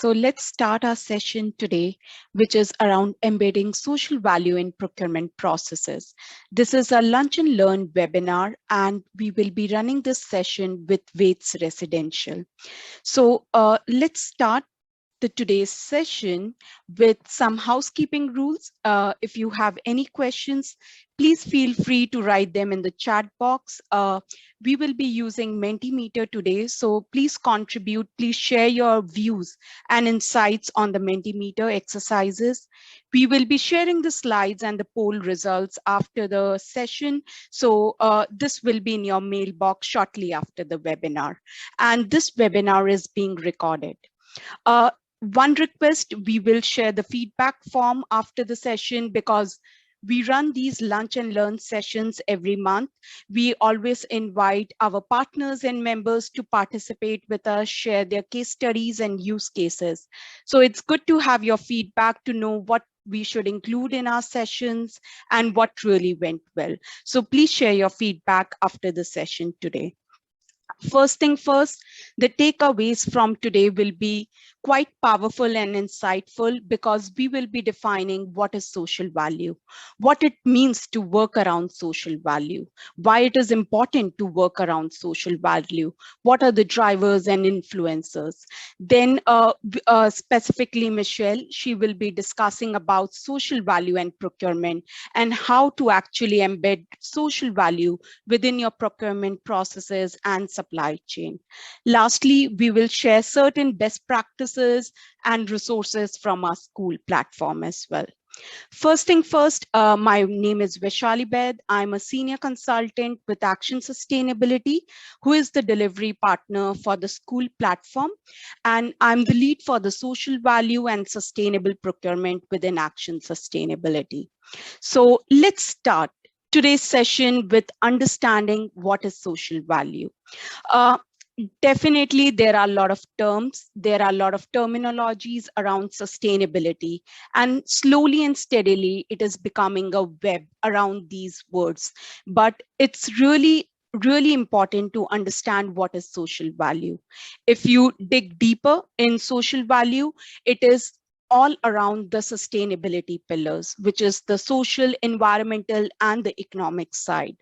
So let's start our session today, which is around embedding social value in procurement processes. This is a lunch and learn webinar, and we will be running this session with Wates Residential. So let's start today's session with some housekeeping rules. If you have any questions, please feel free to write them in the chat box. We will be using Mentimeter today, so please contribute, please share your views and insights on the Mentimeter exercises. We will be sharing the slides and the poll results after the session, so this will be in your mailbox shortly after the webinar. And this webinar is being recorded. One request, we will share the feedback form after the session because we run these lunch and learn sessions every month. We always invite our partners and members to participate with us, share their case studies and use cases. So it's good to have your feedback to know what we should include in our sessions and what really went well. So please share your feedback after the session today. First thing first, the takeaways from today will be quite powerful and insightful because we will be defining what is social value, what it means to work around social value, why it is important to work around social value, what are the drivers and influencers. Then specifically Michelle, she will be discussing about social value and procurement and how to actually embed social value within your procurement processes and supply chain. Lastly, we will share certain best practices and resources from our school platform as well. First thing first, my name is Vaishali Bed. I'm a senior consultant with Action Sustainability, who is the delivery partner for the school platform. And I'm the lead for the social value and sustainable procurement within Action Sustainability. So let's start today's session with understanding what is social value. Uh, Definitely, there are a lot of terms, there are a lot of terminologies around sustainability, and slowly and steadily, it is becoming a web around these words. But it's really important to understand what is social value. If you dig deeper in social value, it is all around the sustainability pillars, which is the social, environmental, and the economic side.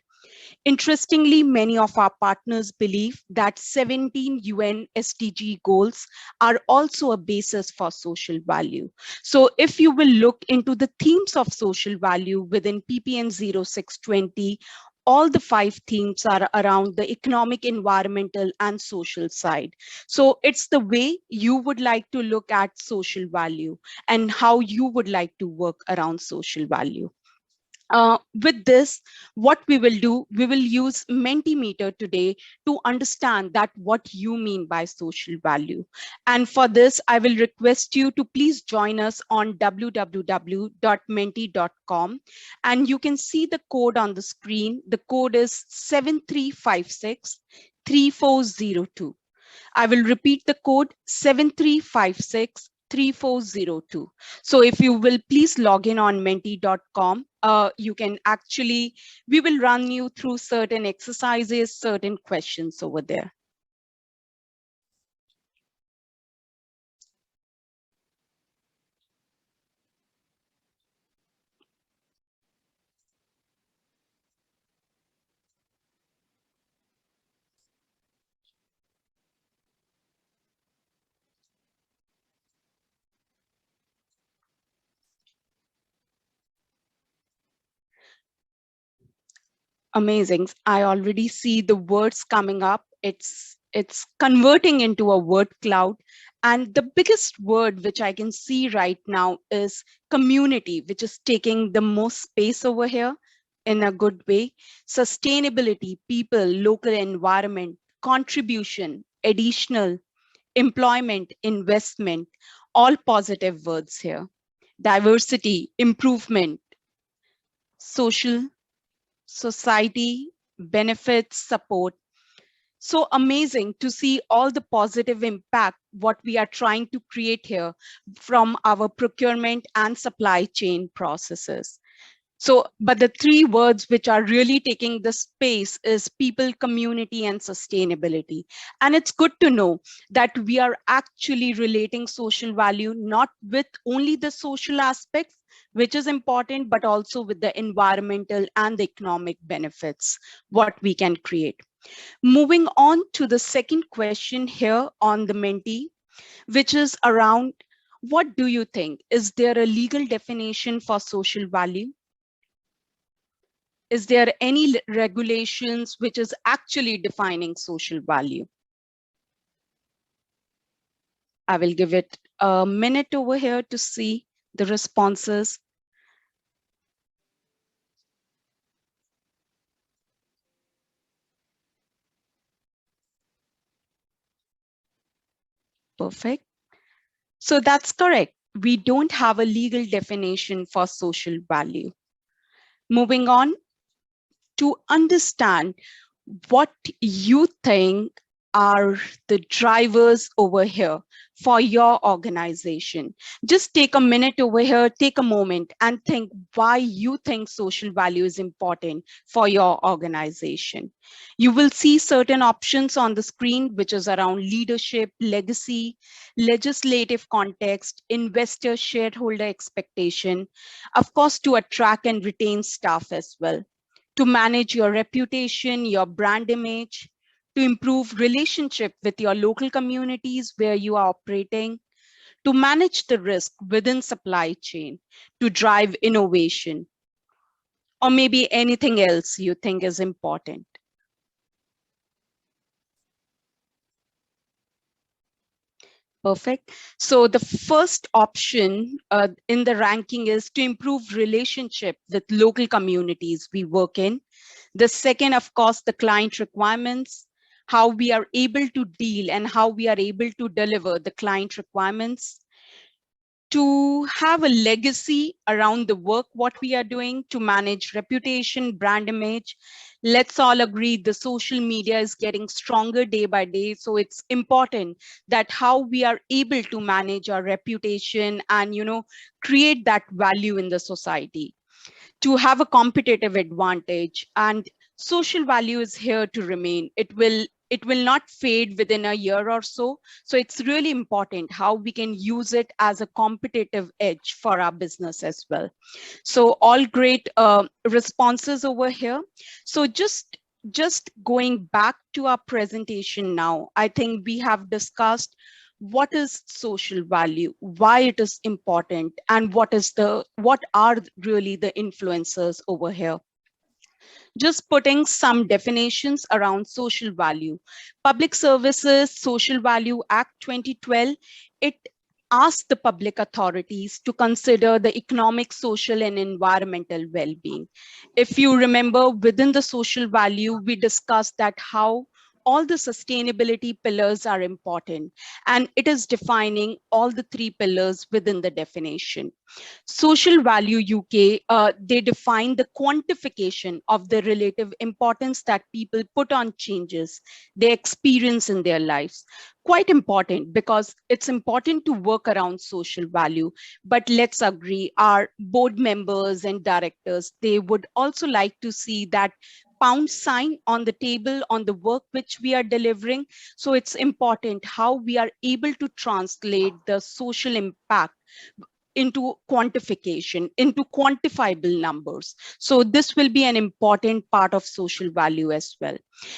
Interestingly, many of our partners believe that 17 UN SDG goals are also a basis for social value. So if you will look into the themes of social value within PPN 0620, all the 5 themes are around the economic, environmental, and social side. So it's the way you would like to look at social value and how you would like to work around social value. With this, what we will do, we will use Mentimeter today to understand that what you mean by social value. And for this, I will request you to please join us on www.menti.com. And you can see the code on the screen. The code is 73563402. I will repeat the code 73563402. So if you will please log in on menti.com, you can actually, we will run you through certain exercises, certain questions over there. Amazing. I already see the words coming up. It's converting into a word cloud. And the biggest word which I can see right now is community, which is taking the most space over here in a good way. Sustainability, people, local environment, contribution, additional, employment, investment, all positive words here. Diversity, improvement, social, society, benefits, support. So amazing to see all the positive impact what we are trying to create here from our procurement and supply chain processes. So, but the three words which are really taking the space is people, community, and sustainability. And it's good to know that we are actually relating social value not with only the social aspects, which is important, but also with the environmental and the economic benefits, what we can create. Moving on to the second question here on the Menti, which is around, what do you think? Is there a legal definition for social value? Is there any regulations which is actually defining social value? I will give it a minute over here to see the responses. Perfect. So that's correct. We don't have a legal definition for social value. Moving on to understand what you think are the drivers over here for your organization. Just take a minute over here, take a moment and think why you think social value is important for your organization. You will see certain options on the screen, which is around leadership, legacy, legislative context, investor shareholder expectation, of course, to attract and retain staff as well, to manage your reputation, your brand image, to improve relationship with your local communities where you are operating, to manage the risk within supply chain, to drive innovation, or maybe anything else you think is important. Perfect. So the first option in the ranking is to improve relationship with local communities we work in. The second, of course, the client requirements, how we are able to deal and how we are able to deliver the client requirements, to have a legacy around the work, what we are doing, to manage reputation, brand image. Let's all agree the social media is getting stronger day by day. So it's important that how we are able to manage our reputation and, create that value in the society, to have a competitive advantage. And social value is here to remain. It will not fade within a year or so. So it's really important how we can use it as a competitive edge for our business as well. So all great responses over here. So just going back to our presentation now, I think we have discussed what is social value, why it is important, and what are really the influencers over here. Just putting some definitions around social value. Public Services Social Value Act 2012, it asks the public authorities to consider the economic, social, and environmental well-being. If you remember, within the social value, we discussed that how all the sustainability pillars are important, and it is defining all the three pillars within the definition. Social Value UK, they define the quantification of the relative importance that people put on changes they experience in their lives. Quite important, because it's important to work around social value. But let's agree, our board members and directors, they would also like to see that pound sign on the table on the work which we are delivering. So it's important how we are able to translate the social impact into quantification, into quantifiable numbers. So this will be an important part of social value as well.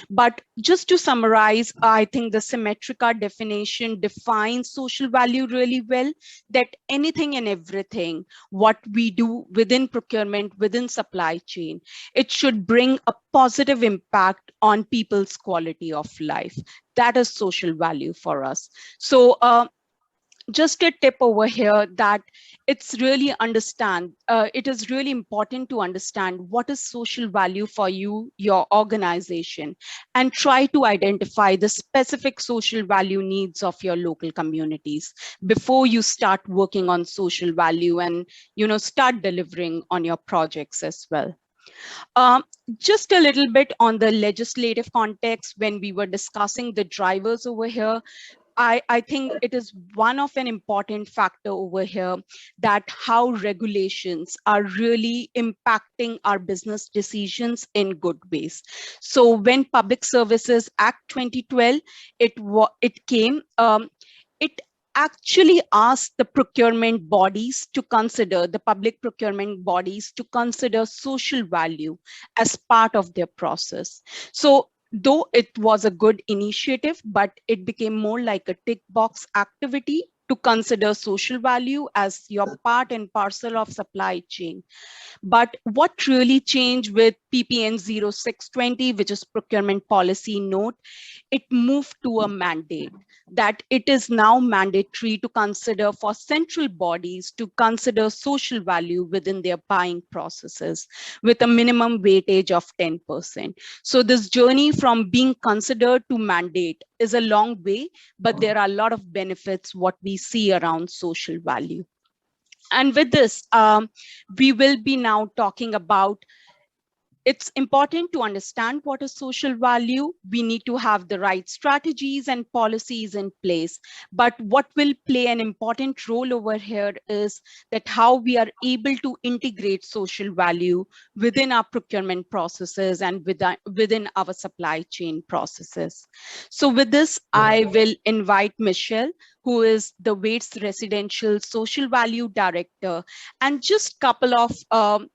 But just to summarize, I think the Symmetrica definition defines social value really well, that anything and everything, what we do within procurement, within supply chain, it should bring a positive impact on people's quality of life. That is social value for us. So just a tip over here that it is really important to understand what is social value for you, your organization, and try to identify the specific social value needs of your local communities before you start working on social value and start delivering on your projects as well. um, just a little bit on the legislative context when we were discussing the drivers over here. I think it is one of an important factor over here, that how regulations are really impacting our business decisions in good ways. So when Public Services Act 2012, it came, it actually asked the procurement bodies to consider, the public procurement bodies to consider social value as part of their process. So though it was a good initiative, but it became more like a tick box activity to consider social value as your part and parcel of supply chain. But what really changed with PPN 0620, which is procurement policy note, it moved to a mandate that it is now mandatory to consider for central bodies to consider social value within their buying processes with a minimum weightage of 10%. So this journey from being considered to mandate is a long way, but there are a lot of benefits what we see around social value. And with this, we will be now talking about, it's important to understand what is social value. We need to have the right strategies and policies in place. But what will play an important role over here is that how we are able to integrate social value within our procurement processes and within our supply chain processes. So with this, I will invite Michelle, who is the Wates Residential Social Value Director, and just couple of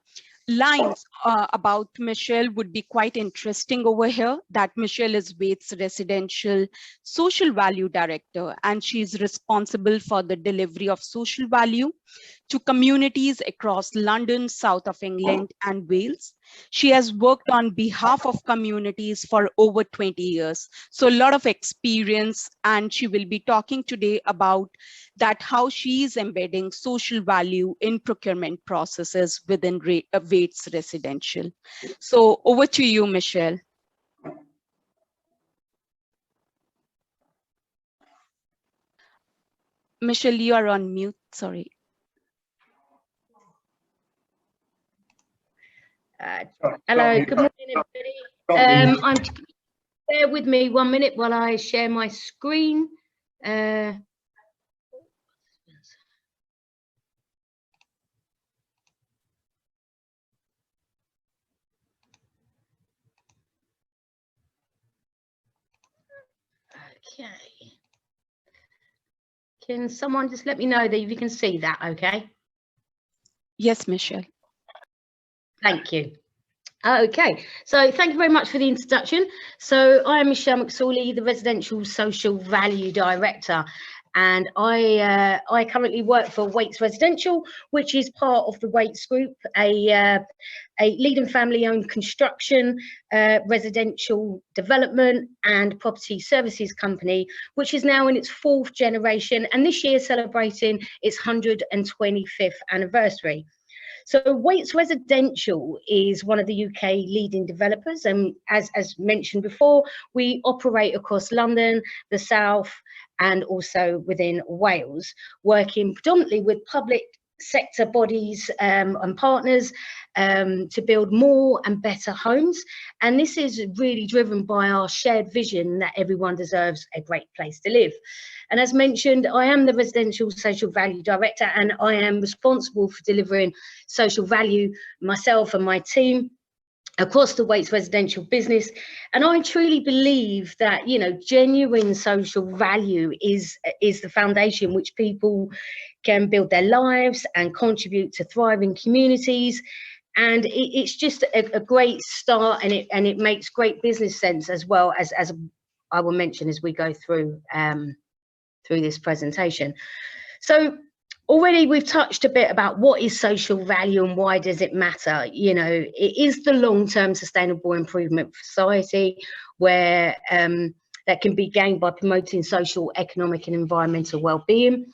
lines about Michelle would be quite interesting over here, that Michelle is Wates Residential Social Value Director, and she's responsible for the delivery of social value to communities across London, south of England, and Wales. She has worked on behalf of communities for over 20 years. So a lot of experience, and she will be talking today about that, how she is embedding social value in procurement processes within Wates Residential. So over to you, Michelle. Michelle, you are on mute, sorry. Hello, good morning, everybody. Bear with me 1 minute while I share my screen. Okay. Can someone just let me know that you can see that, okay? Yes, Michelle. Thank you. Okay, so thank you very much for the introduction. So I am Michelle McSorley, the Residential Social Value Director, and I currently work for Wates Residential, which is part of the Wates Group, a leading family-owned construction, residential development and property services company, which is now in its 4th generation, and this year celebrating its 125th anniversary. So Wates Residential is one of the UK leading developers, and as mentioned before, we operate across London, the South, and also within Wales, working predominantly with public sector bodies and partners to build more and better homes. And this is really driven by our shared vision that everyone deserves a great place to live. And as mentioned, I am the Residential Social Value Director, and I am responsible for delivering social value, myself and my team, across the Wates Residential business. And I truly believe that, you know, genuine social value is the foundation which people can build their lives and contribute to thriving communities. And it's just a great start, and it makes great business sense, as well as I will mention as we go through this presentation. So already we've touched a bit about what is social value and why does it matter. You know, it is the long-term sustainable improvement for society, where that can be gained by promoting social, economic and environmental well-being.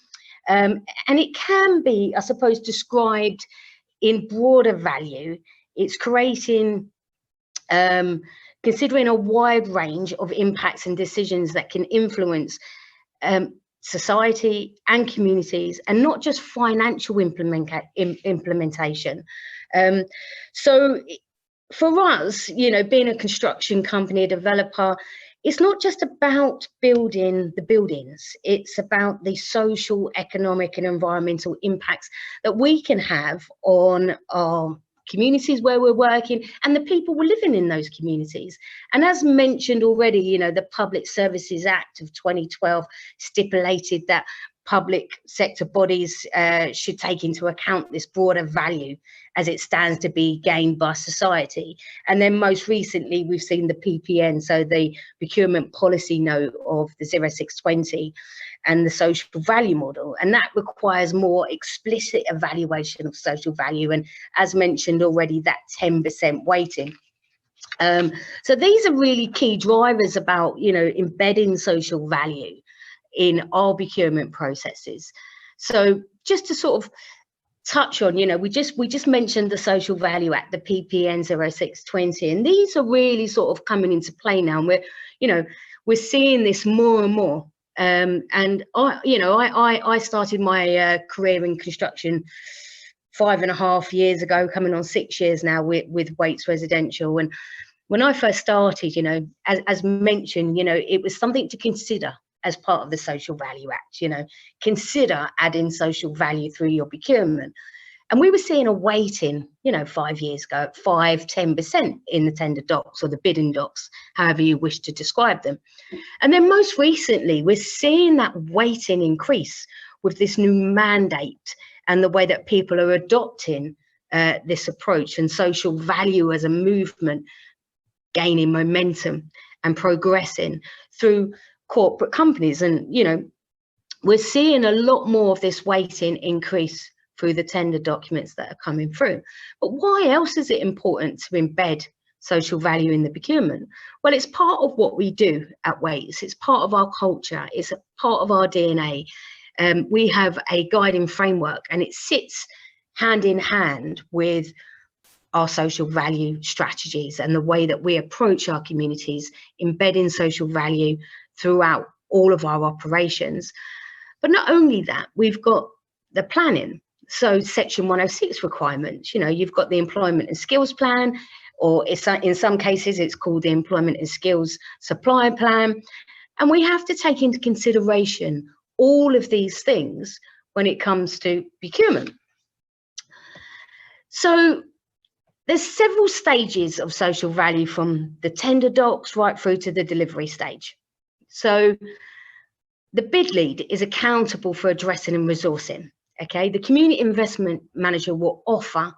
And it can be, I suppose, described in broader value. It's creating, considering a wide range of impacts and decisions that can influence society and communities, and not just financial implementation. So for us, you know, being a construction company, a developer, it's not just about building the buildings, it's about the social, economic and environmental impacts that we can have on our communities where we're working and the people who are living in those communities. And as mentioned already, you know, the Public Services Act of 2012 stipulated that public sector bodies should take into account this broader value as it stands to be gained by society. And then most recently, we've seen the PPN, so the Procurement Policy Note of the 0620 and the social value model. And that requires more explicit evaluation of social value. And as mentioned already, that 10% weighting. So these are really key drivers about, you know, embedding social value in our procurement processes. So just to sort of touch on, you know, we just mentioned the Social Value Act, the PPN 0620, and these are really sort of coming into play now. And we're seeing this more and more. And I started my career in construction 5.5 years ago, coming on 6 years now with Wates Residential. And when I first started, you know, as mentioned, you know, it was something to consider as part of the Social Value Act. You know, consider adding social value through your procurement. And we were seeing a weighting, you know, 5 years ago, 5-10% in the tender docs or the bidding docs, however you wish to describe them. And then most recently, we're seeing that weighting increase with this new mandate and the way that people are adopting this approach, and social value as a movement gaining momentum and progressing through corporate companies. And, you know, we're seeing a lot more of this weighting increase through the tender documents that are coming through. But why else is it important to embed social value in the procurement? Well, it's part of what we do at Wates. It's part of our culture. It's a part of our DNA. We have a guiding framework, and it sits hand in hand with our social value strategies and the way that we approach our communities, embedding social value throughout all of our operations. But not only that, we've got the planning. So Section 106 requirements, you know, you've got the employment and skills plan, or in some cases it's called the employment and skills supply plan. And we have to take into consideration all of these things when it comes to procurement. So there's several stages of social value, from the tender docs right through to the delivery stage. So the bid lead is accountable for addressing and resourcing. Okay, the community investment manager will offer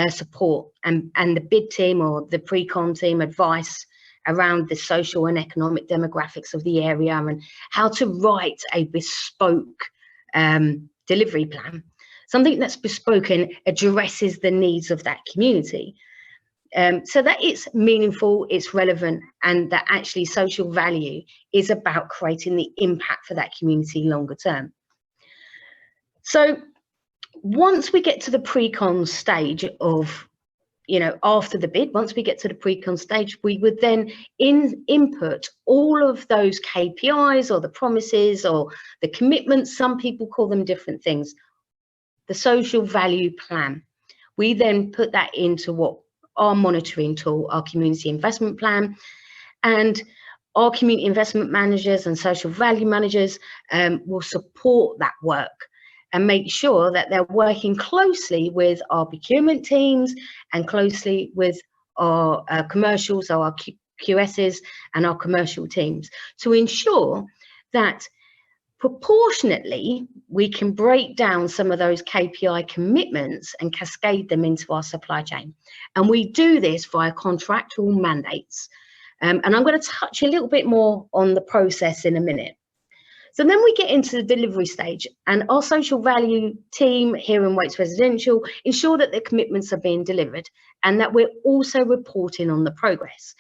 support and the bid team or the pre-con team advice around the social and economic demographics of the area and how to write a bespoke delivery plan. Something that's bespoke and addresses the needs of that community. So that it's meaningful, it's relevant, and that actually social value is about creating the impact for that community longer term. So once we get to the pre-con stage of, you know, after the bid, once we get to the pre-con stage, we would then input all of those KPIs or the promises or the commitments, some people call them different things, the social value plan. We then put that into what our monitoring tool, our community investment plan, and our community investment managers and social value managers will support that work and make sure that they're working closely with our procurement teams and closely with our commercials, so our QSs and our commercial teams, to ensure that proportionately we can break down some of those KPI commitments and cascade them into our supply chain. And we do this via contractual mandates. And I'm going to touch a little bit more on the process in a minute. So then we get into the delivery stage, and our social value team here in Wates Residential ensure that the commitments are being delivered and that we're also reporting on the progress.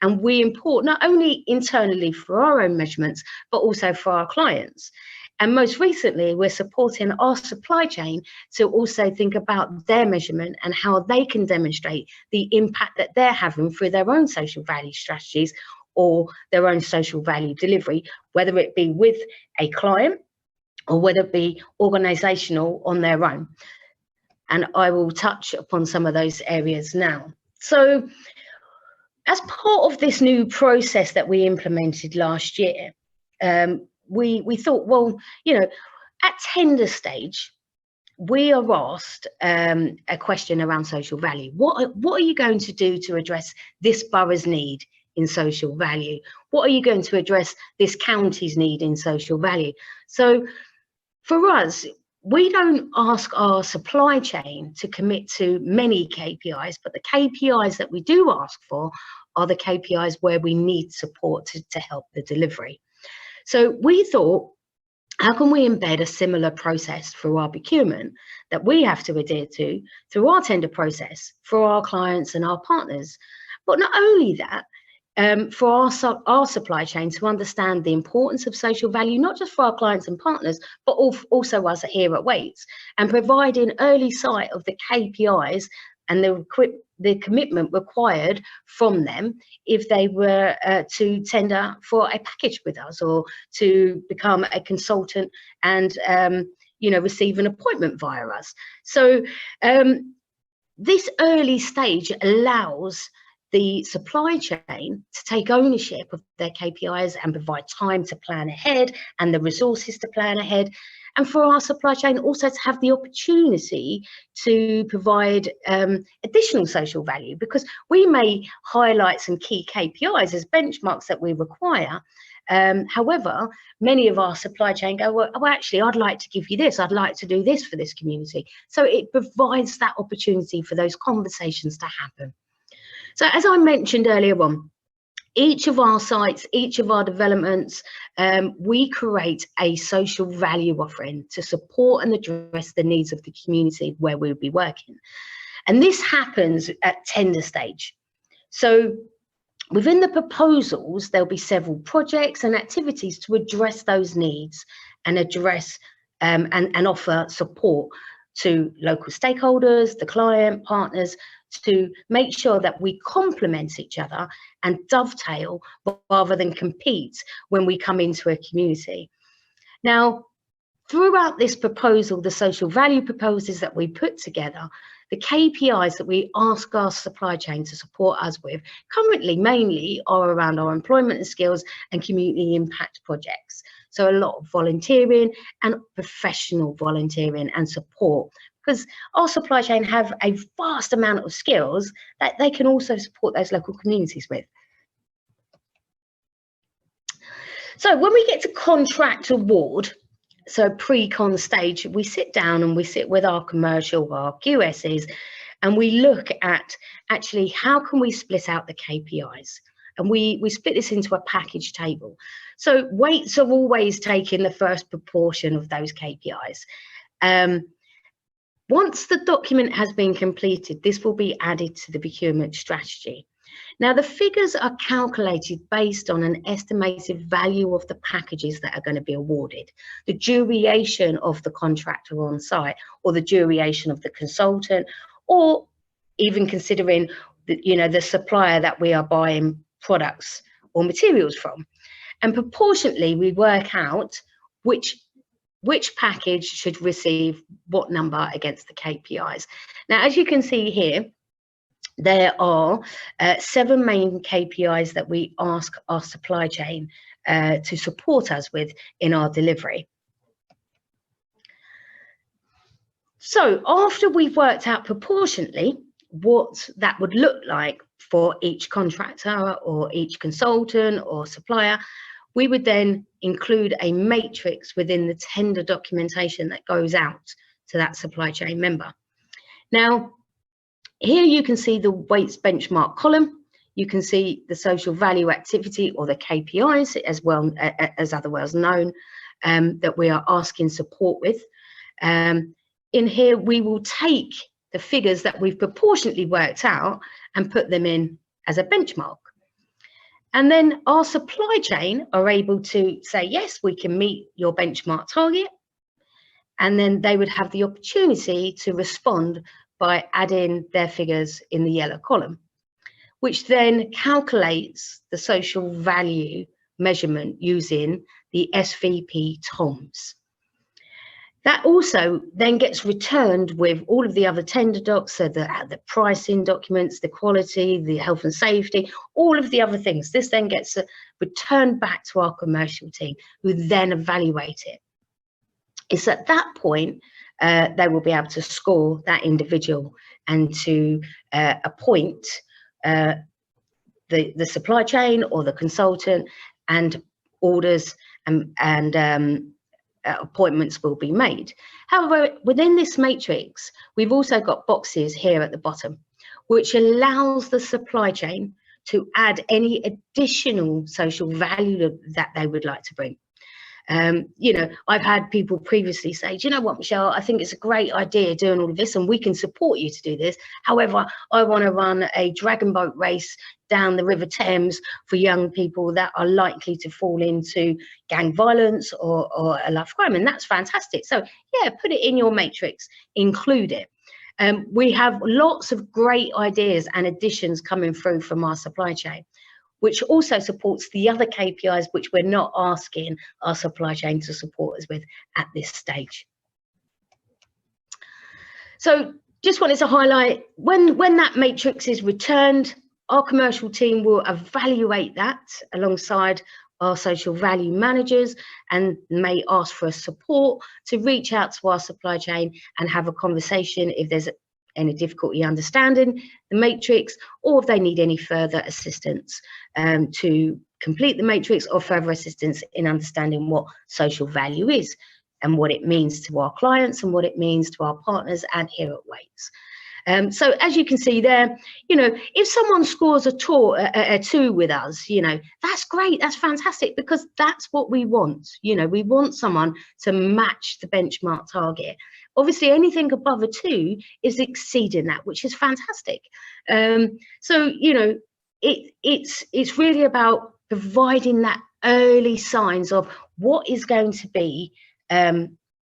And we import not only internally for our own measurements, but also for our clients. And most recently, we're supporting our supply chain to also think about their measurement and how they can demonstrate the impact that they're having through their own social value strategies or their own social value delivery, whether it be with a client or whether it be organisational on their own. And I will touch upon some of those areas now. So As part of this new process that we implemented last year, we thought, well, you know, at tender stage, we are asked a question around social value. What are you going to do to address this borough's need in social value? What are you going to address this county's need in social value? So for us, we don't ask our supply chain to commit to many KPIs, but the KPIs that we do ask for are the KPIs where we need support to help the delivery. So we thought, how can we embed a similar process through our procurement that we have to adhere to through our tender process for our clients and our partners? But not only that, for our supply chain to understand the importance of social value, not just for our clients and partners, but also us here at Wates, and providing early sight of the KPIs and the commitment required from them if they were to tender for a package with us or to become a consultant and you know, receive an appointment via us. So this early stage allows the supply chain to take ownership of their KPIs and provide time to plan ahead and the resources to plan ahead. And for our supply chain also to have the opportunity to provide additional social value, because we may highlight some key KPIs as benchmarks that we require. However, many of our supply chain go, well, actually, I'd like to give you this. I'd like to do this for this community. So it provides that opportunity for those conversations to happen. So as I mentioned earlier on, each of our sites, each of our developments, we create a social value offering to support and address the needs of the community where we'll be working. And this happens at tender stage. So within the proposals, there'll be several projects and activities to address those needs and address and offer support to local stakeholders, the client, partners, to make sure that we complement each other and dovetail rather than compete when we come into a community. Now, throughout this proposal, the social value proposals that we put together, the KPIs that we ask our supply chain to support us with currently mainly are around our employment and skills and community impact projects. So a lot of volunteering and professional volunteering and support, because our supply chain have a vast amount of skills that they can also support those local communities with. So when we get to contract award, so pre-con stage, we sit down and we sit with our commercial, our QSs, and we look at actually how can we split out the KPIs. And we split this into a package table. So Wates are always taking the first proportion of those KPIs. Once the document has been completed, this will be added to the procurement strategy. Now, the figures are calculated based on an estimated value of the packages that are going to be awarded, the duration of the contractor on site, or the duration of the consultant, or even considering the supplier that we are buying products or materials from. And proportionately, we work out which package should receive what number against the KPIs. Now, as you can see here, there are 7 main KPIs that we ask our supply chain to support us with in our delivery. So after we've worked out proportionately what that would look like for each contractor or each consultant or supplier, we would then include a matrix within the tender documentation that goes out to that supply chain member. Now, here you can see the Wates benchmark column. You can see the social value activity, or the KPIs, as well as otherwise known, that we are asking support with. In here, we will take the figures that we've proportionately worked out and put them in as a benchmark. And then our supply chain are able to say, yes, we can meet your benchmark target. And then they would have the opportunity to respond by adding their figures in the yellow column, which then calculates the social value measurement using the SVP TOMS. That also then gets returned with all of the other tender docs, so the pricing documents, the quality, the health and safety, all of the other things. This then gets returned back to our commercial team, who then evaluate it. It's at that point they will be able to score that individual and to appoint the supply chain or the consultant, and orders and appointments will be made. However, within this matrix, we've also got boxes here at the bottom, which allows the supply chain to add any additional social value that they would like to bring. You know, I've had people previously say, do you know what, Michelle, I think it's a great idea doing all of this and we can support you to do this. However, I want to run a dragon boat race down the River Thames for young people that are likely to fall into gang violence or a life crime. And that's fantastic. So yeah, put it in your matrix, include it. We have lots of great ideas and additions coming through from our supply chain, which also supports the other KPIs which we're not asking our supply chain to support us with at this stage. So just wanted to highlight, when that matrix is returned, our commercial team will evaluate that alongside our social value managers and may ask for support to reach out to our supply chain and have a conversation if there's any difficulty understanding the matrix, or if they need any further assistance to complete the matrix, or further assistance in understanding what social value is and what it means to our clients and what it means to our partners and here at Wates. So as you can see there, you know, if someone scores a 2 with us, you know, that's great, that's fantastic, because that's what we want. You know, we want someone to match the benchmark target. Obviously, anything above a 2 is exceeding that, which is fantastic. So, you know, it's really about providing that early signs of what is going to be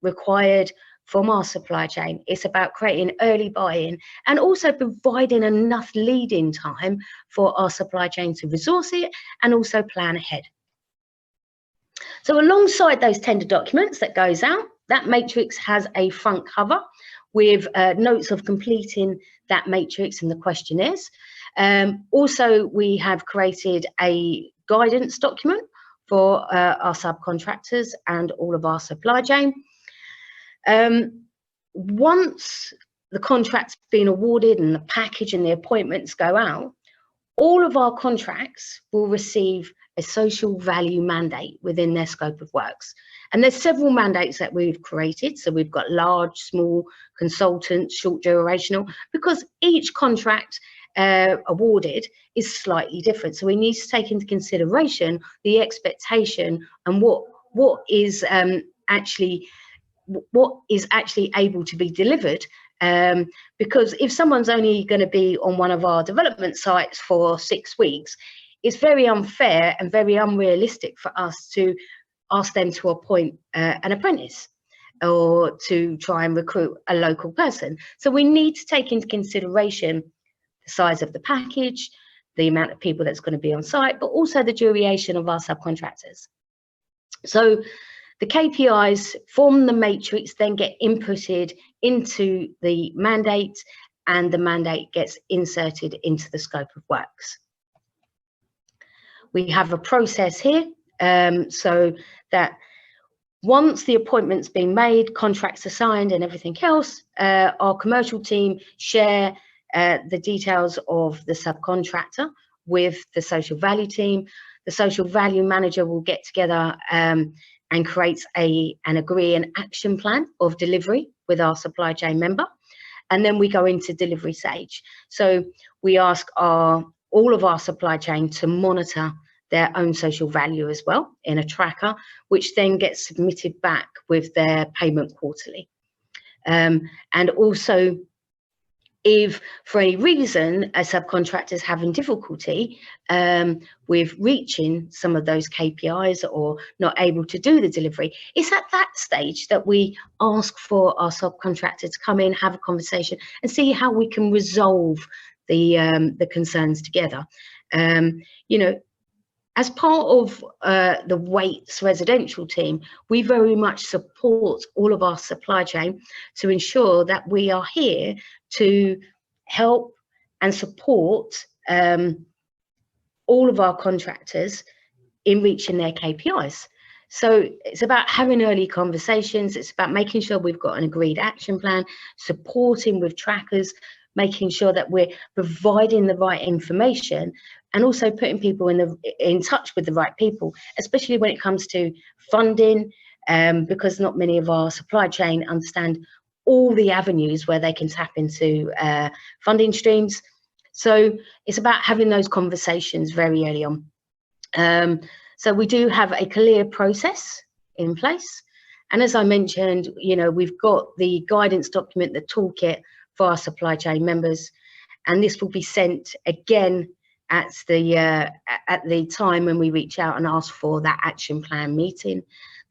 required from our supply chain. It's about creating early buy-in and also providing enough lead-in time for our supply chain to resource it and also plan ahead. So alongside those tender documents that goes out, that matrix has a front cover with notes of completing that matrix and the questionnaires. Also, we have created a guidance document for our subcontractors and all of our supply chain. Once the contract's been awarded and the package and the appointments go out, all of our contracts will receive a social value mandate within their scope of works. And there's several mandates that we've created. So we've got large, small, consultant, short durational, because each contract awarded is slightly different. So we need to take into consideration the expectation and what is actually able to be delivered. Because if someone's only going to be on one of our development sites for 6 weeks, it's very unfair and very unrealistic for us to ask them to appoint an apprentice or to try and recruit a local person. So we need to take into consideration the size of the package, the amount of people that's going to be on site, but also the duration of our subcontractors. So the KPIs from the matrix then get inputted into the mandate, and the mandate gets inserted into the scope of works. We have a process here, so that once the appointment's been made, contracts are signed and everything else, our commercial team share the details of the subcontractor with the social value team. The social value manager will get together and creates and agree an action plan of delivery with our supply chain member. And then we go into delivery stage. So we ask all of our supply chain to monitor their own social value as well in a tracker, which then gets submitted back with their payment quarterly. And also, if for any reason a subcontractor is having difficulty with reaching some of those KPIs or not able to do the delivery, it's at that stage that we ask for our subcontractor to come in, have a conversation and see how we can resolve the concerns together. You know, as part of the Wates residential team, we very much support all of our supply chain to ensure that we are here to help and support all of our contractors in reaching their KPIs. So it's about having early conversations. It's about making sure we've got an agreed action plan, supporting with trackers, making sure that we're providing the right information, and also putting people in touch with the right people, especially when it comes to funding, because not many of our supply chain understand all the avenues where they can tap into funding streams. So it's about having those conversations very early on. So we do have a clear process in place. And as I mentioned, we've got the guidance document, the toolkit for our supply chain members. And this will be sent again at the time when we reach out and ask for that action plan meeting.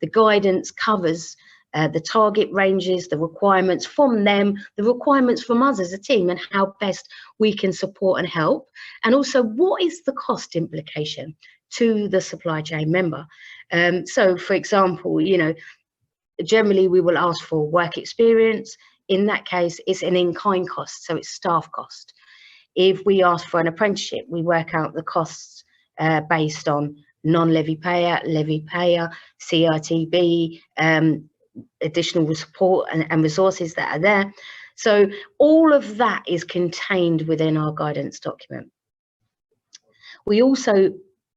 The guidance covers the target ranges, the requirements from them, the requirements from us as a team, and how best we can support and help. And also, what is the cost implication to the supply chain member? So, for example, generally we will ask for work experience. In that case, it's an in-kind cost, so it's staff cost. If we ask for an apprenticeship, we work out the costs based on non-levy payer, levy payer, CITB, additional support and resources that are there. So all of that is contained within our guidance document. We also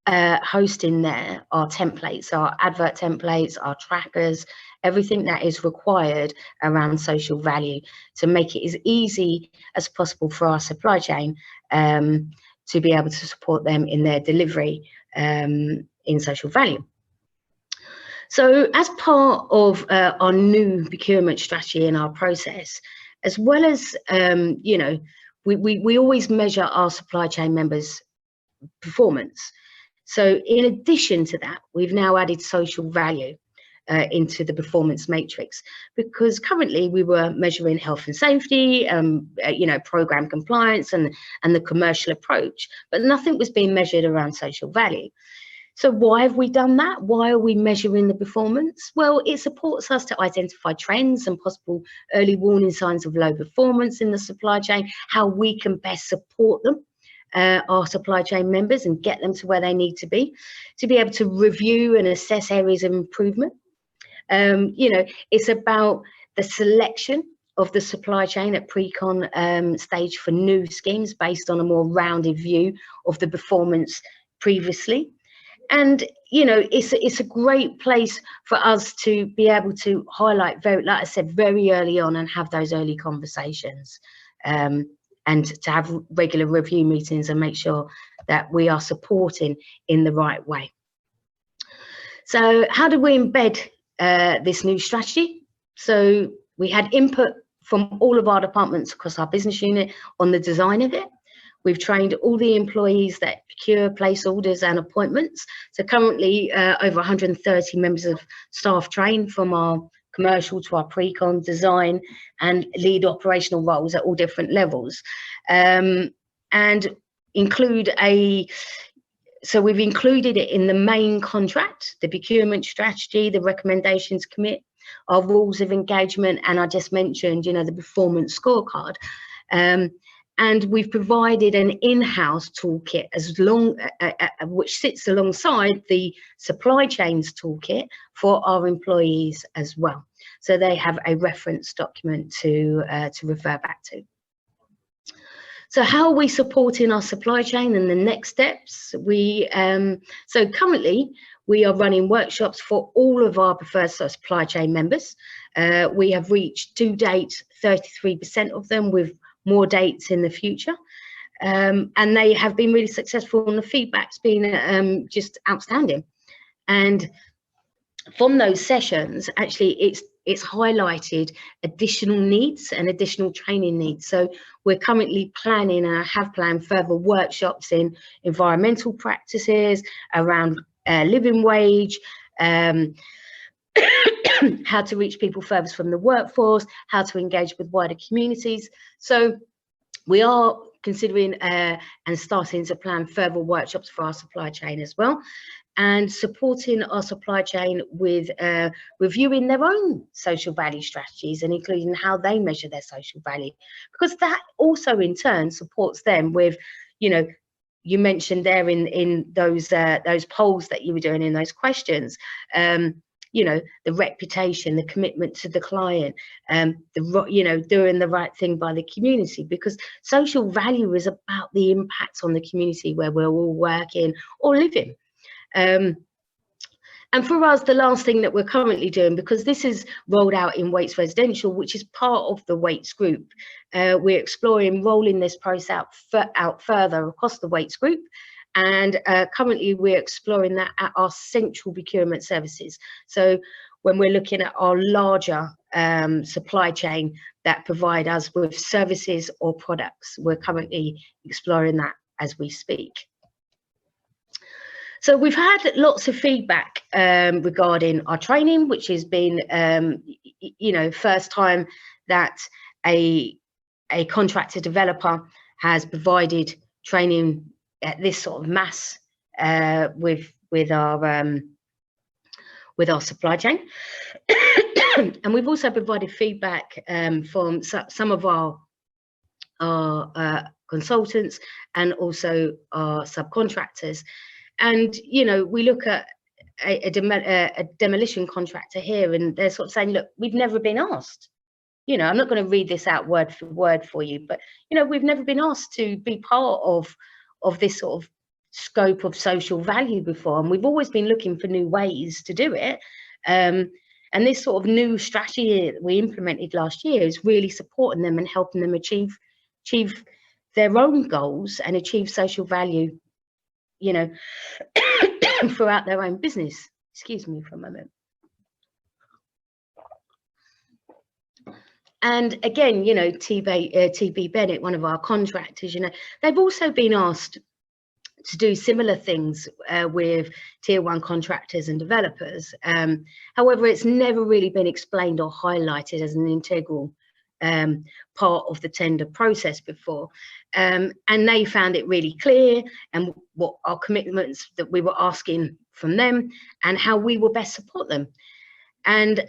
host in there our templates, our advert templates, our trackers, everything that is required around social value to make it as easy as possible for our supply chain to be able to support them in their delivery in social value. So as part of our new procurement strategy and our process, as well as, we always measure our supply chain members' performance. So in addition to that, we've now added social value into the performance matrix, because currently we were measuring health and safety, program compliance and the commercial approach, but nothing was being measured around social value. So why have we done that? Why are we measuring the performance? Well, it supports us to identify trends and possible early warning signs of low performance in the supply chain, how we can best support them, our supply chain members, and get them to where they need to be able to review and assess areas of improvement. It's about the selection of the supply chain at pre-con stage for new schemes based on a more rounded view of the performance previously. And it's a great place for us to be able to highlight, like I said, very early on, and have those early conversations, and to have regular review meetings and make sure that we are supporting in the right way. So how do we embed this new strategy? So we had input from all of our departments across our business unit on the design of it. We've trained all the employees that procure, place orders and appointments. So currently over 130 members of staff trained, from our commercial to our pre-con, design and lead operational roles at all different levels. And include so we've included it in the main contract, the procurement strategy, the recommendations commit, our rules of engagement, and I just mentioned, the performance scorecard. And we've provided an in-house toolkit which sits alongside the supply chains toolkit for our employees as well. So they have a reference document to refer back to. So how are we supporting our supply chain and the next steps? So currently we are running workshops for all of our preferred supply chain members. We have reached to date 33% of them, with more dates in the future, and they have been really successful, and the feedback's been just outstanding. And from those sessions, actually it's highlighted additional needs and additional training needs. So we're currently planning and have planned further workshops in environmental practices, around living wage, how to reach people furthest from the workforce, how to engage with wider communities. So we are considering and starting to plan further workshops for our supply chain as well, and supporting our supply chain with reviewing their own social value strategies and including how they measure their social value, because that also in turn supports them with, you know, you mentioned there in those polls that you were doing in those questions, you know, the reputation, the commitment to the client, you know, doing the right thing by the community, because social value is about the impact on the community where we're all working or living. And for us, the last thing that we're currently doing, because this is rolled out in Wates Residential, which is part of the Wates group, we're exploring rolling this process out further across the Wates group. And currently we're exploring that at our central procurement services. So when we're looking at our larger supply chain that provide us with services or products, we're currently exploring that as we speak. So we've had lots of feedback regarding our training, which has been, you know, first time that a contractor developer has provided training at this sort of mass with our supply chain. And we've also provided feedback from some of our consultants and also our subcontractors. And, you know, we look at a demolition contractor here, and they're sort of saying, look, we've never been asked. You know, I'm not going to read this out word for word for you, but, you know, we've never been asked to be part of this sort of scope of social value before. And we've always been looking for new ways to do it. And this sort of new strategy that we implemented last year is really supporting them and helping them achieve their own goals and achieve social value, you know, throughout their own business. Excuse me for a moment. And again, you know, TB Bennett, one of our contractors, you know, they've also been asked to do similar things with tier 1 contractors and developers. However, it's never really been explained or highlighted as an integral part of the tender process before. And they found it really clear, and what our commitments that we were asking from them and how we will best support them. And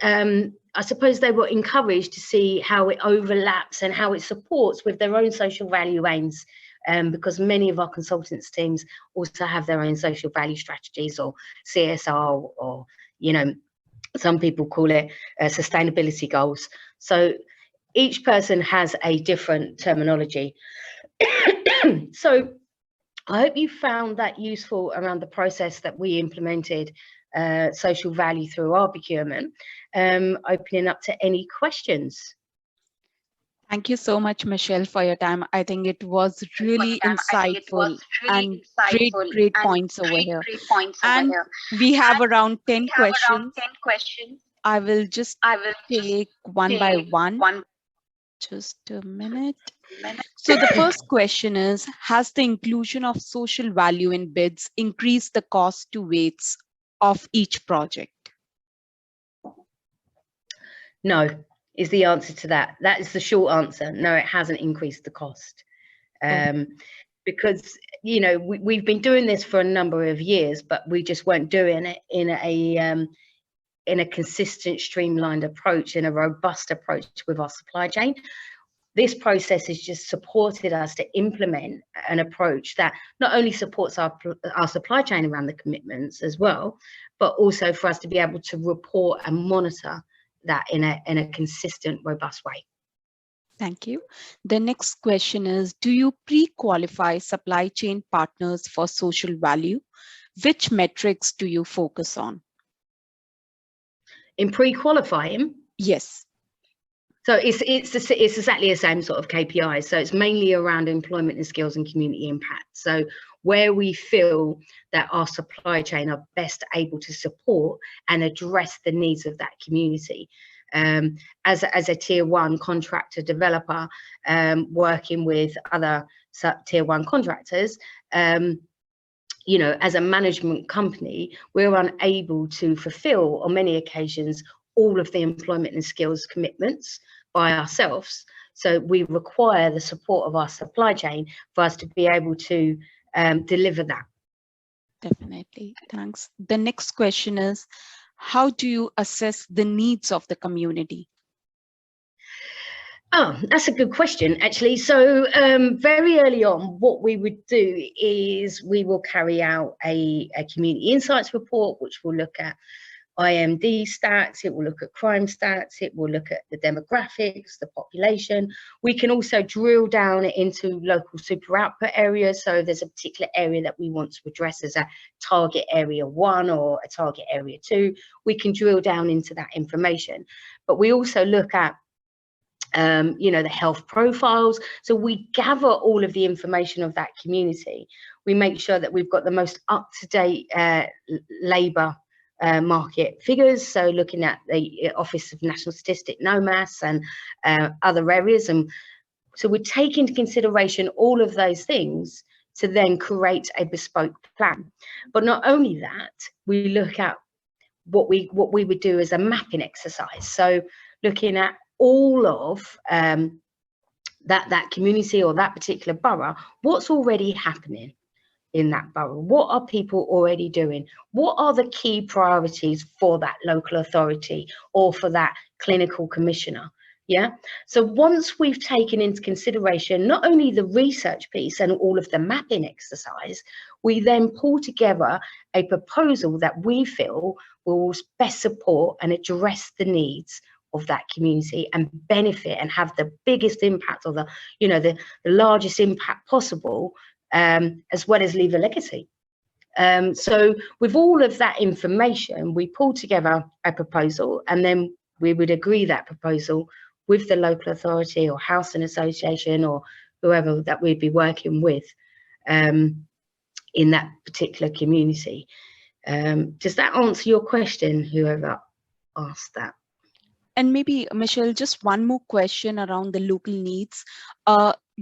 I suppose they were encouraged to see how it overlaps and how it supports with their own social value aims, because many of our consultants teams also have their own social value strategies or CSR, or, you know, some people call it sustainability goals. So each person has a different terminology. So I hope you found that useful around the process that we implemented social value through our procurement. Opening up to any questions. Thank you so much, Michelle, for your time. I think it was really insightful and great points over here. And we have around 10 questions. I will just take one by one. Just a minute. So the first question is, has the inclusion of social value in bids increased the cost to Wates of each project? No, is the answer to that. That is the short answer. No, it hasn't increased the cost. Because, you know, we've been doing this for a number of years, but we just weren't doing it in a consistent, streamlined approach, in a robust approach with our supply chain. This process has just supported us to implement an approach that not only supports our supply chain around the commitments as well, but also for us to be able to report and monitor that in a consistent, robust way. Thank you. The next question is, do you pre-qualify supply chain partners for social value? Which metrics do you focus on? In pre-qualifying? Yes. So it's exactly the same sort of KPIs. So it's mainly around employment and skills and community impact. So where we feel that our supply chain are best able to support and address the needs of that community. As a tier 1 contractor developer, working with other tier 1 contractors, you know, as a management company, we're unable to fulfill on many occasions all of the employment and skills commitments by ourselves. So we require the support of our supply chain for us to be able to deliver that. Definitely. Thanks. The next question is, how do you assess the needs of the community? Oh, that's a good question, actually. So very early on, what we would do is we will carry out a community insights report, which will look at IMD stats, it will look at crime stats, it will look at the demographics, the population. We can also drill down into local super output areas. So if there's a particular area that we want to address as a target area 1 or a target area 2, we can drill down into that information. But we also look at you know, the health profiles. So we gather all of the information of that community. We make sure that we've got the most up-to-date labour market figures. So looking at the Office of National Statistics, NOMAS, and other areas. And so we take into consideration all of those things to then create a bespoke plan. But not only that, we look at what we would do as a mapping exercise. So looking at all of that community or that particular borough, what's already happening in that borough? What are people already doing? What are the key priorities for that local authority or for that clinical commissioner? Yeah. So once we've taken into consideration not only the research piece and all of the mapping exercise, we then pull together a proposal that we feel will best support and address the needs of that community and benefit and have the biggest impact, or the, you know, the largest impact possible, as well as leave a legacy. So with all of that information, we pull together a proposal, and then we would agree that proposal with the local authority or housing association or whoever that we'd be working with in that particular community. Does that answer your question, whoever asked that? And maybe, Michelle, just one more question around the local needs.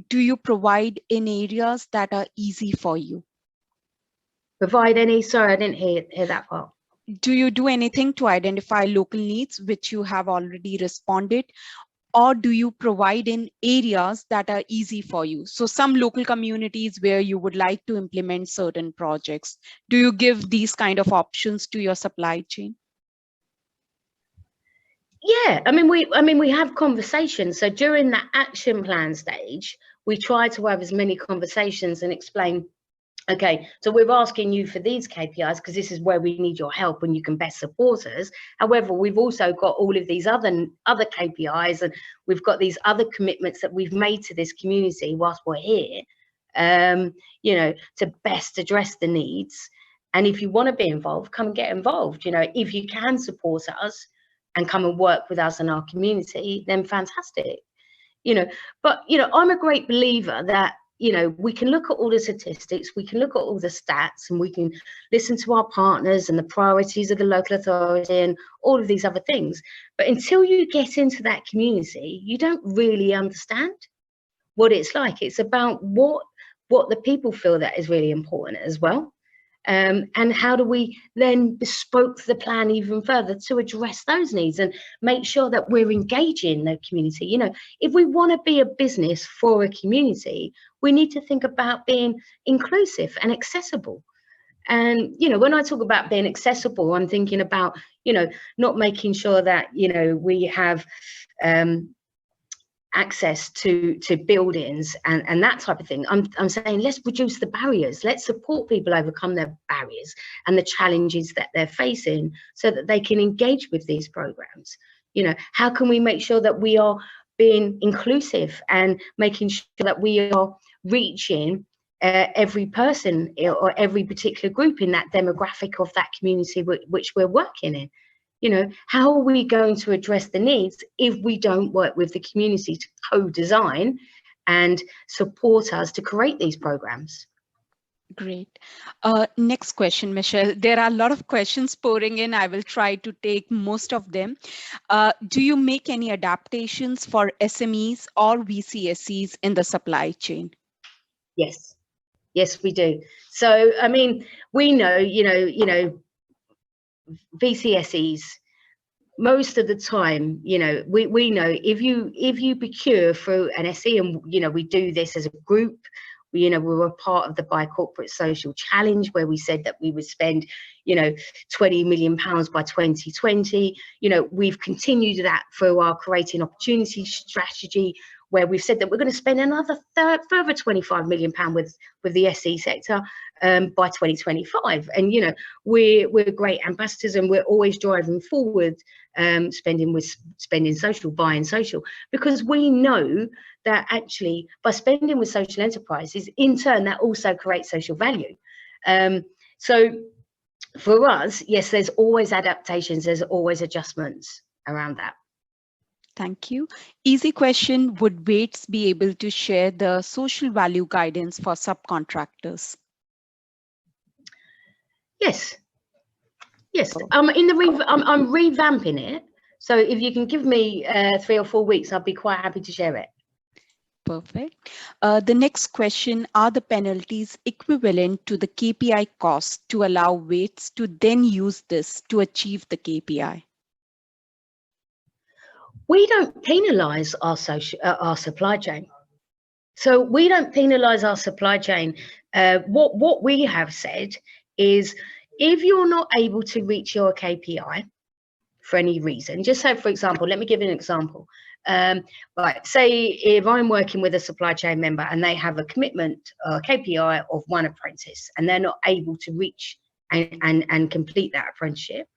Do you provide in areas that are easy for you? Provide any? Sorry, I didn't hear that part. Do you do anything to identify local needs which you have already responded? Or do you provide in areas that are easy for you? So some local communities where you would like to implement certain projects, do you give these kind of options to your supply chain? Yeah, I mean, we have conversations. So during that action plan stage, we try to have as many conversations and explain, okay, so we're asking you for these KPIs because this is where we need your help and you can best support us. However, we've also got all of these other KPIs, and we've got these other commitments that we've made to this community whilst we're here, you know, to best address the needs. And if you want to be involved, come and get involved. You know, if you can support us and come and work with us in our community, then fantastic. You know, but, you know, I'm a great believer that, you know, we can look at all the statistics, we can look at all the stats, and we can listen to our partners and the priorities of the local authority and all of these other things. But until you get into that community, you don't really understand what it's like. It's about what the people feel that is really important as well. And how do we then bespoke the plan even further to address those needs and make sure that we're engaging the community? You know, if we want to be a business for a community, we need to think about being inclusive and accessible. And, you know, when I talk about being accessible, I'm thinking about, you know, not making sure that, you know, we have access to buildings and that type of thing. I'm saying let's reduce the barriers. Let's support people overcome their barriers and the challenges that they're facing so that they can engage with these programs. You know, how can we make sure that we are being inclusive and making sure that we are reaching every person or every particular group in that demographic of that community which we're working in? You know, how are we going to address the needs if we don't work with the community to co-design and support us to create these programs? Great. Next question, Michelle. There are a lot of questions pouring in. I will try to take most of them. Do you make any adaptations for SMEs or VCSEs in the supply chain? Yes, yes, we do. So, I mean, we know, you know, VCSEs, most of the time, you know, we know if you procure through an SE, and you know, we do this as a group. You know, we were part of the Buy Corporate Social Challenge, where we said that we would spend, you know, £20 million by 2020. You know, we've continued that through our Creating Opportunity strategy, where we've said that we're going to spend another further £25 million with the SE sector by 2025. And you know, we're great ambassadors, and we're always driving forward, spending social, buying social, because we know that actually by spending with social enterprises, in turn, that also creates social value. So for us, yes, there's always adaptations, there's always adjustments around that. Thank you. Easy question. Would Wates be able to share the social value guidance for subcontractors? Yes. Yes. I'm revamping it. So if you can give me 3 or 4 weeks, I'll be quite happy to share it. Perfect. The next question, are the penalties equivalent to the KPI cost to allow Wates to then use this to achieve the KPI? We don't penalise our supply chain. So we don't penalise our supply chain. What we have said is, if you're not able to reach your KPI for any reason, just say, for example, let me give you an example. Right, say if I'm working with a supply chain member and they have a commitment, KPI of 1 apprentice, and they're not able to reach and complete that apprenticeship,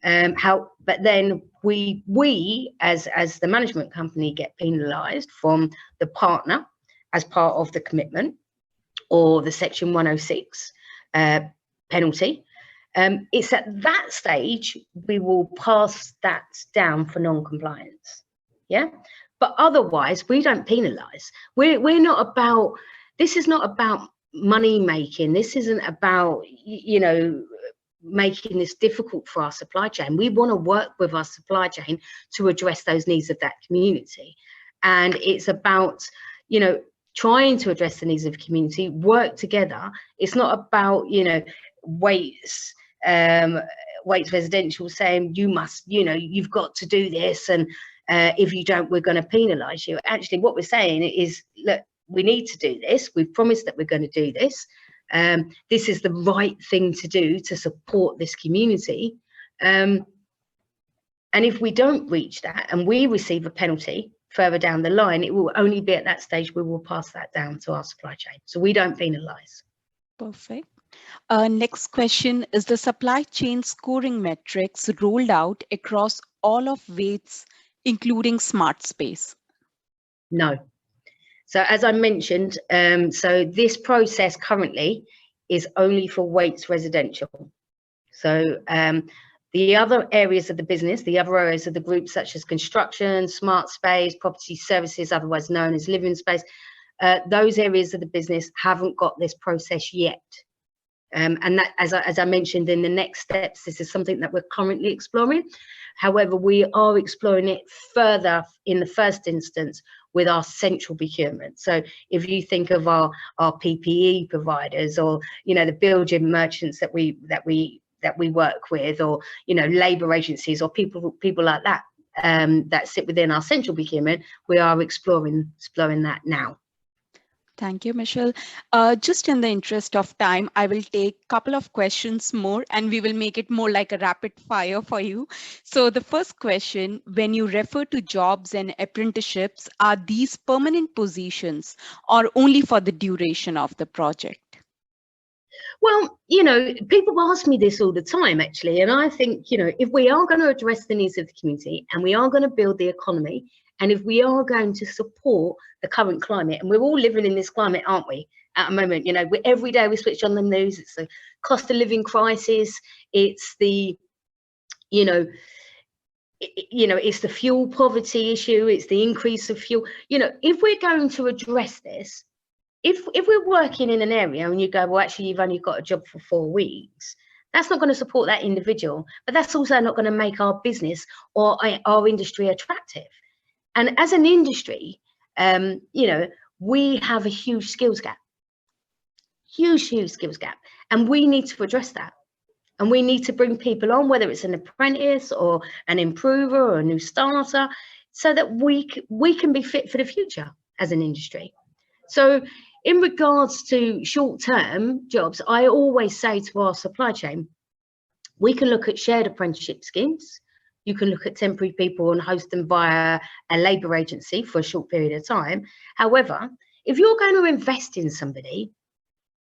but then we as the management company get penalised from the partner as part of the commitment, or the Section 106 penalty. It's at that stage we will pass that down for non-compliance. Yeah, but otherwise we don't penalise. We're not about, this is not about money making. This isn't about, you know, making this difficult for our supply chain. We want to work with our supply chain to address those needs of that community, and it's about, you know, trying to address the needs of the community, work together. It's not about, you know, Wates Residential saying you must, you know, you've got to do this, and if you don't, we're going to penalise you. Actually, what we're saying is, look, we need to do this. We've promised that we're going to do this. This is the right thing to do to support this community. And if we don't reach that and we receive a penalty further down the line, it will only be at that stage we will pass that down to our supply chain. So we don't penalise. Perfect. Next question, is the supply chain scoring metrics rolled out across all of Wates, including Smart Space? No. So as I mentioned, so this process currently is only for Wates Residential. So the other areas of the business, the other areas of the group, such as construction, smart space, property services, otherwise known as living space, those areas of the business haven't got this process yet. And that, as I mentioned, in the next steps, this is something that we're currently exploring. However, we are exploring it further in the first instance with our central procurement. So if you think of our PPE providers, or, you know, the building merchants that we work with, or, you know, labour agencies, or people like that, that sit within our central procurement, we are exploring that now. Thank you, Michelle. Just in the interest of time, I will take a couple of questions more, and we will make it more like a rapid fire for you. So the first question, when you refer to jobs and apprenticeships, are these permanent positions or only for the duration of the project? Well, you know, people ask me this all the time, actually, and I think, you know, if we are going to address the needs of the community, and we are going to build the economy, and if we are going to support the current climate, and we're all living in this climate, aren't we, at the moment? You know, every day we switch on the news, it's the cost of living crisis, it's the, it's the fuel poverty issue, it's the increase of fuel. You know, if we're going to address this, if we're working in an area and you go, well, actually, you've only got a job for 4 weeks, that's not going to support that individual, but that's also not going to make our business or our industry attractive. And as an industry, you know, we have a huge skills gap, huge skills gap, and we need to address that. And we need to bring people on, whether it's an apprentice or an improver or a new starter, so that we can be fit for the future as an industry. So in regards to short-term jobs, I always say to our supply chain, we can look at shared apprenticeship schemes. You can look at temporary people and host them via a labour agency for a short period of time. However, if you're going to invest in somebody,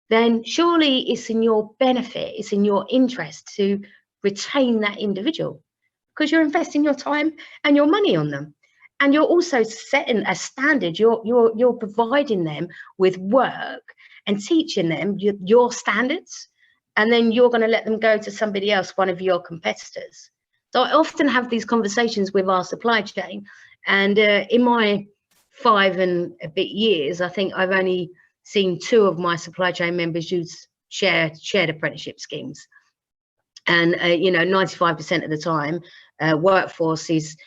then surely it's in your benefit, it's in your interest to retain that individual, because you're investing your time and your money on them. And you're also setting a standard. You're providing them with work and teaching them your standards, and then you're going to let them go to somebody else, one of your competitors. So I often have these conversations with our supply chain, and in my 5 and a bit years, I think I've only seen 2 of my supply chain members use shared apprenticeship schemes. And you know, 95% of the time, workforce is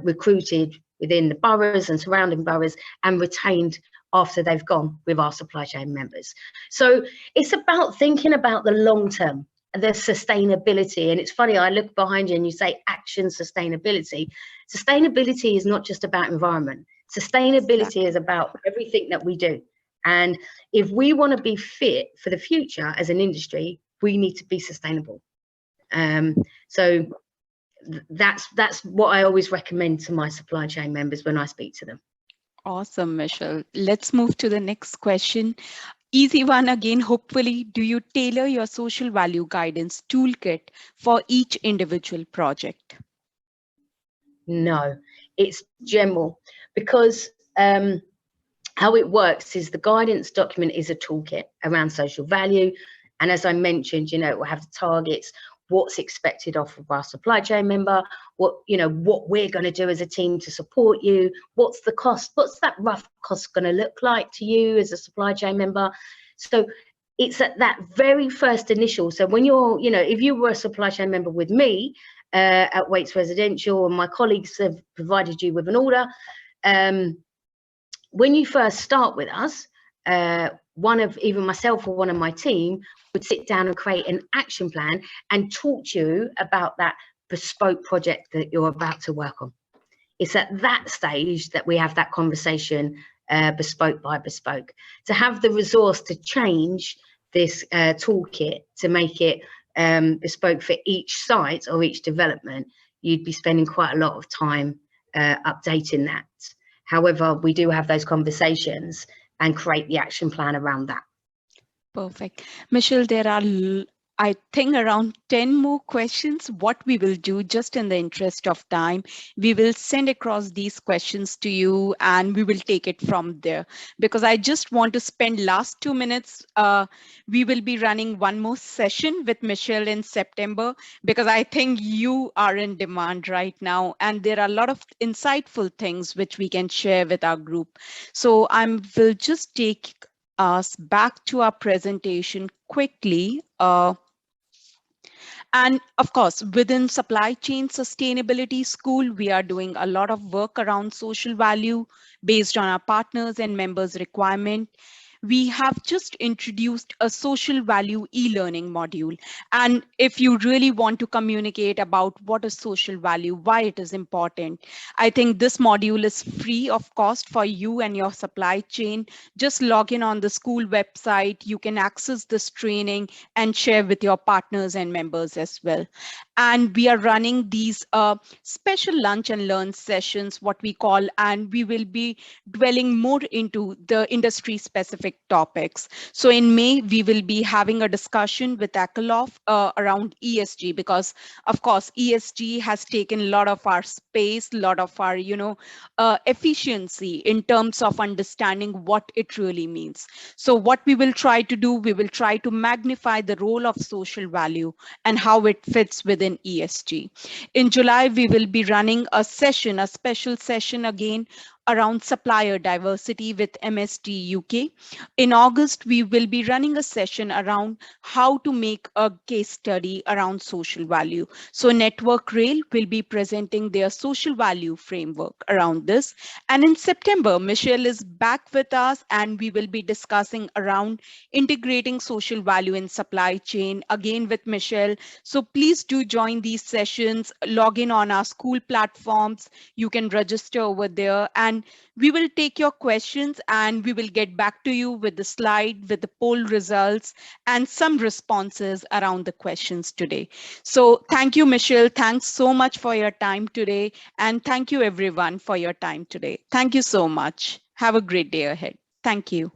recruited within the boroughs and surrounding boroughs and retained after they've gone with our supply chain members. So it's about thinking about the long term, the sustainability. And it's funny, I look behind you and you say action sustainability. Sustainability is not just about environment. Sustainability is about everything that we do. And if we want to be fit for the future as an industry, we need to be sustainable. So that's what I always recommend to my supply chain members when I speak to them. Awesome, Michelle. Let's move to the next question. Easy one again, hopefully. Do you tailor your social value guidance toolkit for each individual project? No, it's general, because how it works is the guidance document is a toolkit around social value. And as I mentioned, you know, it will have the targets, what's expected of our supply chain member, what we're going to do as a team to support you, what's the cost, what's that rough cost going to look like to you as a supply chain member. So it's at that very first initial. So when you're, you know, if you were a supply chain member with me at Wates Residential, and my colleagues have provided you with an order, when you first start with us, either myself or one of my team would sit down and create an action plan and talk to you about that bespoke project that you're about to work on. It's at that stage that we have that conversation, bespoke by bespoke. To have the resource to change this toolkit to make it bespoke for each site or each development, you'd be spending quite a lot of time updating that. However, we do have those conversations and create the action plan around that. Perfect. Michelle, there are, I think, around 10 more questions. What we will do, just in the interest of time, we will send across these questions to you and we will take it from there. Because I just want to spend last 2 minutes. We will be running one more session with Michelle in September, because I think you are in demand right now. And there are a lot of insightful things which we can share with our group. So I will just take us back to our presentation quickly. And of course, within Supply Chain Sustainability School, we are doing a lot of work around social value based on our partners and members' requirement. We have just introduced a social value e-learning module. And if you really want to communicate about what is social value, why it is important, I think this module is free of cost for you and your supply chain. Just log in on the school website. You can access this training and share with your partners and members as well. And we are running these special lunch and learn sessions, what we call, and we will be dwelling more into the industry specific topics. So in May, we will be having a discussion with Akerlof around ESG, because of course, ESG has taken a lot of our space, a lot of our, efficiency in terms of understanding what it really means. So what we will try to do, we will try to magnify the role of social value and how it fits within ESG. In July, we will be running a session, a special session again around supplier diversity with MST UK. In August, we will be running a session around how to make a case study around social value. So Network Rail will be presenting their social value framework around this. And in September, Michelle is back with us and we will be discussing around integrating social value in supply chain again with Michelle. So please do join these sessions, log in on our school platforms. You can register over there and we will take your questions and we will get back to you with the slide, with the poll results and some responses around the questions today. So thank you, Michelle. Thanks so much for your time today. And thank you everyone for your time today. Thank you so much. Have a great day ahead. Thank you.